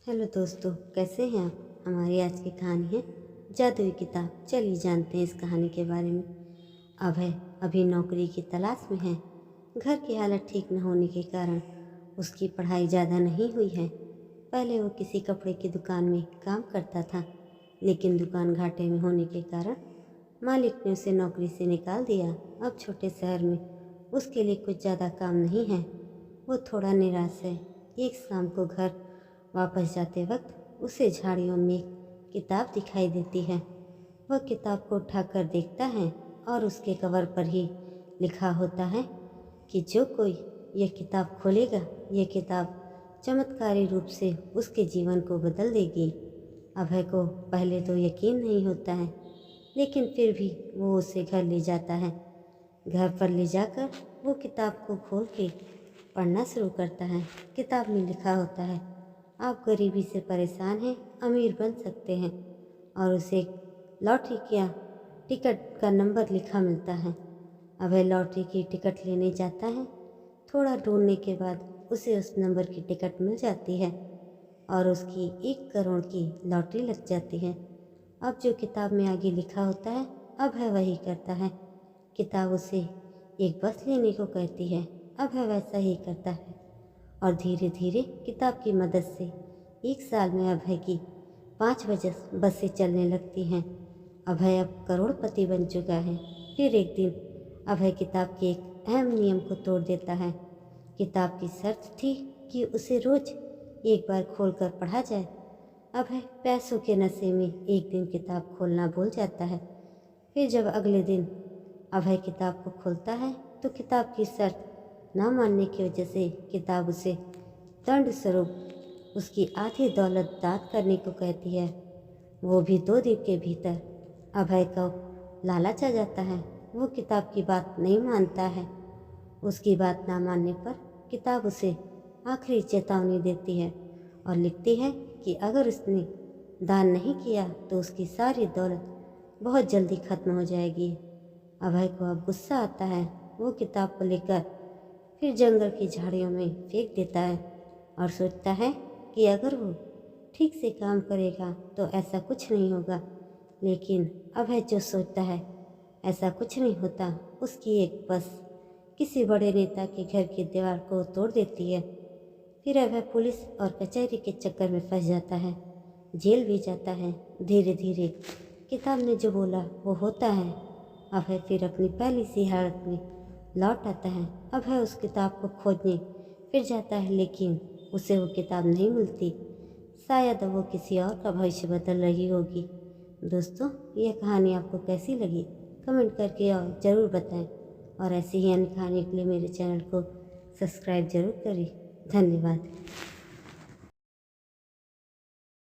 Hello दोस्तों, कैसे हैं आप। हमारी आज की कहानी है जादुई किताब। चलिए जानते हैं इस कहानी के बारे में। अभय अभी नौकरी की तलाश में है। घर की हालत ठीक न होने के कारण उसकी पढ़ाई ज़्यादा नहीं हुई है। पहले वो किसी कपड़े की दुकान में काम करता था, लेकिन दुकान घाटे में होने के कारण मालिक ने उसे नौकरी से निकाल दिया। अब छोटे शहर में उसके लिए कुछ ज़्यादा काम नहीं है। वो थोड़ा निराश है। एक शाम को घर वापस जाते वक्त उसे झाड़ियों में एक किताब दिखाई देती है। वह किताब को उठाकर देखता है और उसके कवर पर ही लिखा होता है कि जो कोई यह किताब खोलेगा, यह किताब चमत्कारी रूप से उसके जीवन को बदल देगी। अभय को पहले तो यकीन नहीं होता है, लेकिन फिर भी वो उसे घर ले जाता है। घर पर ले जाकर वो किताब को खोल के पढ़ना शुरू करता है। किताब में लिखा होता है, आप गरीबी से परेशान हैं, अमीर बन सकते हैं। और उसे लॉटरी का टिकट का नंबर लिखा मिलता है। अभय लॉटरी की टिकट लेने जाता है। थोड़ा ढूंढने के बाद उसे उस नंबर की टिकट मिल जाती है और उसकी 1 करोड़ की लॉटरी लग जाती है। अब जो किताब में आगे लिखा होता है, अभय वही करता है। किताब उसे एक बस लेने को कहती है। अभय वैसा ही करता है और धीरे धीरे किताब की मदद से 1 साल में अभय की 5 बसें चलने लगती हैं। अभय अब करोड़पति बन चुका है। फिर एक दिन अभय किताब के एक अहम नियम को तोड़ देता है। किताब की शर्त थी कि उसे रोज एक बार खोलकर पढ़ा जाए। अभय पैसों के नशे में एक दिन किताब खोलना भूल जाता है। फिर जब अगले दिन अभय किताब को खोलता है तो किताब की शर्त न मानने की वजह से किताब उसे दंड स्वरूप उसकी आधी दौलत दान करने को कहती है। वो भी 2 दिन के भीतर। अभय को लालच आ जाता है। वो किताब की बात नहीं मानता है। उसकी बात ना मानने पर किताब उसे आखिरी चेतावनी देती है और लिखती है कि अगर उसने दान नहीं किया तो उसकी सारी दौलत बहुत जल्दी खत्म हो जाएगी। अभय को अब गुस्सा आता है। वो किताब को लेकर फिर जंगल की झाड़ियों में फेंक देता है और सोचता है कि अगर वो ठीक से काम करेगा तो ऐसा कुछ नहीं होगा। लेकिन अभय जो सोचता है ऐसा कुछ नहीं होता। उसकी एक बस किसी बड़े नेता के घर की दीवार को तोड़ देती है। फिर अभय पुलिस और कचहरी के चक्कर में फंस जाता है, जेल भी जाता है। धीरे धीरे किताब ने जो बोला वो होता है। अभय फिर अपनी पहली सी हालत में लौट आता है। अभय उस किताब को खोजने फिर जाता है, लेकिन उसे वो किताब नहीं मिलती। शायद वो किसी और का भविष्य बदल रही होगी। दोस्तों, यह कहानी आपको कैसी लगी कमेंट करके और ज़रूर बताएं। और ऐसी ही अन्य कहानी के लिए मेरे चैनल को सब्सक्राइब जरूर करें। धन्यवाद।